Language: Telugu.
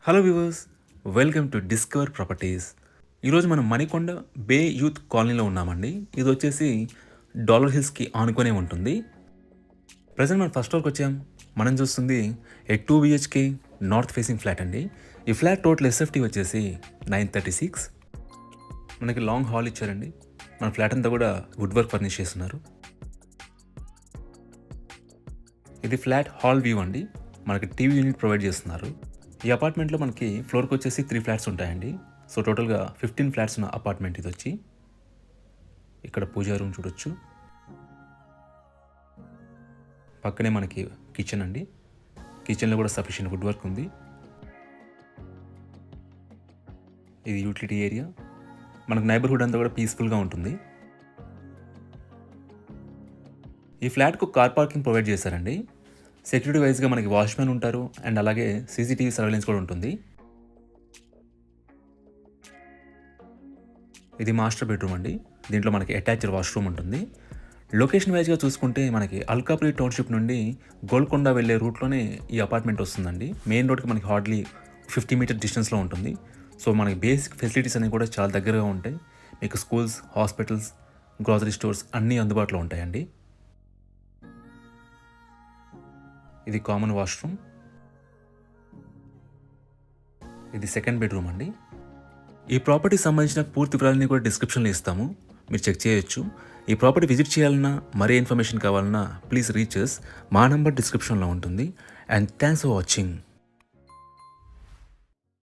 Hello viewers, welcome to discover properties. ఈరోజు మనం మణికొండ బే యూత్ కాలనీలో ఉన్నామండి. ఇది వచ్చేసి డాలర్ హిల్స్కి ఆనుకునే ఉంటుంది. ప్రజెంట్ మనం ఫస్ట్ ఫ్లోర్కి వచ్చాం. మనం చూస్తుంది ఏ 2 BHK నార్త్ ఫేసింగ్ ఫ్లాట్ అండి. ఈ ఫ్లాట్ టోటల్ ఎస్ఎఫ్టీ వచ్చేసి 936. మనకి లాంగ్ హాల్ ఇచ్చారండి. మన ఫ్లాట్ అంతా కూడా వుడ్ వర్క్ ఫర్నిష్ చేస్తున్నారు. ఇది ఫ్లాట్ హాల్ వ్యూ అండి. మనకి టీవీ యూనిట్ ప్రొవైడ్ చేస్తున్నారు. ఈ అపార్ట్మెంట్లో మనకి ఫ్లోర్కి వచ్చేసి 3 ఫ్లాట్స్ ఉంటాయండి. సో టోటల్గా 15 ఫ్లాట్స్ ఉన్న అపార్ట్మెంట్ ఇది వచ్చి. ఇక్కడ పూజా రూమ్ చూడొచ్చు. పక్కనే మనకి కిచెన్ అండి. కిచెన్లో కూడా సఫిషియెంట్ వుడ్ వర్క్ ఉంది. ఇది యూటిలిటీ ఏరియా. మనకు నైబర్హుడ్ అంతా కూడా పీస్ఫుల్గా ఉంటుంది. ఈ ఫ్లాట్కు కార్ పార్కింగ్ ప్రొవైడ్ చేశారండి. సెక్యూరిటీ వైజ్గా మనకి వాచ్మెన్ ఉంటారు అండ్ అలాగే సీసీటీవీ సర్వేలెన్స్ కూడా ఉంటుంది. ఇది మాస్టర్ బెడ్రూమ్ అండి. దీంట్లో మనకి అటాచ్డ్ వాష్రూమ్ ఉంటుంది. లొకేషన్ వైజ్గా చూసుకుంటే మనకి అల్కాపురి టౌన్షిప్ నుండి గోల్కొండ వెళ్ళే రూట్లోనే ఈ అపార్ట్మెంట్ వస్తుందండి. మెయిన్ రోడ్కి మనకి హార్డ్లీ 50 మీటర్ డిస్టెన్స్లో ఉంటుంది. సో మనకి బేసిక్ ఫెసిలిటీస్ అనేవి కూడా చాలా దగ్గరగా ఉంటాయి. మీకు స్కూల్స్, హాస్పిటల్స్, గ్రోసరీ స్టోర్స్ అన్నీ అందుబాటులో ఉంటాయండి. ఇది కామన్ వాష్రూమ్. ఇది సెకండ్ బెడ్రూమ్ అండి. ఈ ప్రాపర్టీకి సంబంధించిన పూర్తి వివరాలని కూడా డిస్క్రిప్షన్లో ఇస్తాము, మీరు చెక్ చేయొచ్చు. ఈ ప్రాపర్టీ విజిట్ చేయాలన్నా మరే ఇన్ఫర్మేషన్ కావాలన్నా ప్లీజ్ రీచ్ అస్. మా నంబర్ డిస్క్రిప్షన్లో ఉంటుంది. And thanks for watching.